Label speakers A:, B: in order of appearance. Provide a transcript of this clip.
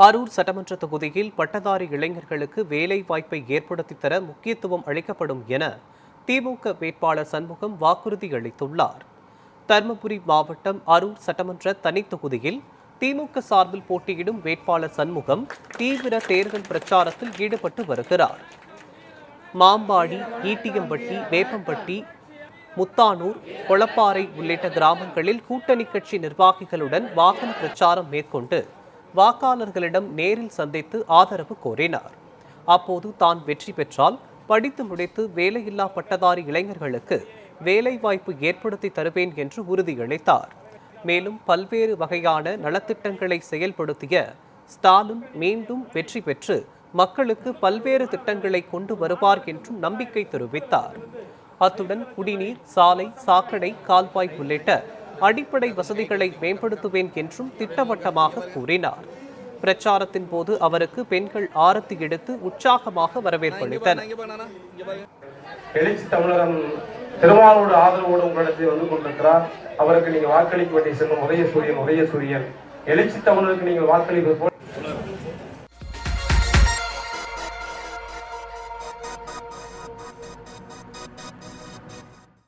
A: அரூர் சட்டமன்ற தொகுதியில் பட்டதாரி இளைஞர்களுக்கு வேலை வாய்ப்பை ஏற்படுத்தித் தர முக்கியத்துவம் அளிக்கப்படும் என திமுக வேட்பாளர் சண்முகம் வாக்குறுதி அளித்துள்ளார். தருமபுரி மாவட்டம் அரூர் சட்டமன்ற தனித் தொகுதியில் திமுக சார்பில் போட்டியிடும் வேட்பாளர் சண்முகம் தீவிர தேர்தல் பிரச்சாரத்தில் ஈடுபட்டு வருகிறார். மாம்பாடி, ஈட்டியம்பட்டி, வேப்பம்பட்டி, முத்தானூர், கொளப்பாறை உள்ளிட்ட கிராமங்களில் கூட்டணி கட்சி நிர்வாகிகளுடன் வாகன பிரச்சாரம் மேற்கொண்டு வாக்காளர்களிடம் நேரில் சந்தித்து ஆதரவு கோரினார். அப்போது தான் வெற்றி பெற்றால் படித்து முடித்து வேலையில்லா பட்டதாரி இளைஞர்களுக்கு வேலைவாய்ப்பு ஏற்படுத்தி தருவேன் என்று உறுதியளித்தார். மேலும் பல்வேறு வகையான நலத்திட்டங்களை செயல்படுத்திய ஸ்டாலின் மீண்டும் வெற்றி பெற்று மக்களுக்கு பல்வேறு திட்டங்களை கொண்டு வருவார் என்றும் நம்பிக்கை தெரிவித்தார். அத்துடன் குடிநீர், சாலை, சாக்கடை, கால்வாய் உள்ளிட்ட அடிப்படை வசதிகளை மேம்படுத்துவேன் என்றும் திட்டவட்டமாக கூறினார். பிரச்சாரத்தின் போது அவருக்கு பெண்கள் ஆரத்தி எடுத்து உற்சாகமாக வரவேற்பளித்தனர்.
B: எழுச்சி தமிழகம் திருமாவோட ஆதரவோடு உங்களிடத்தில் வந்து கொண்டிருக்கிறார். அவருக்கு நீங்க வாக்களிக்க வேண்டிய செல்லும் உதயசூரியன் எழுச்சி தமிழருக்கு நீங்கள் வாக்களிப்பது போல்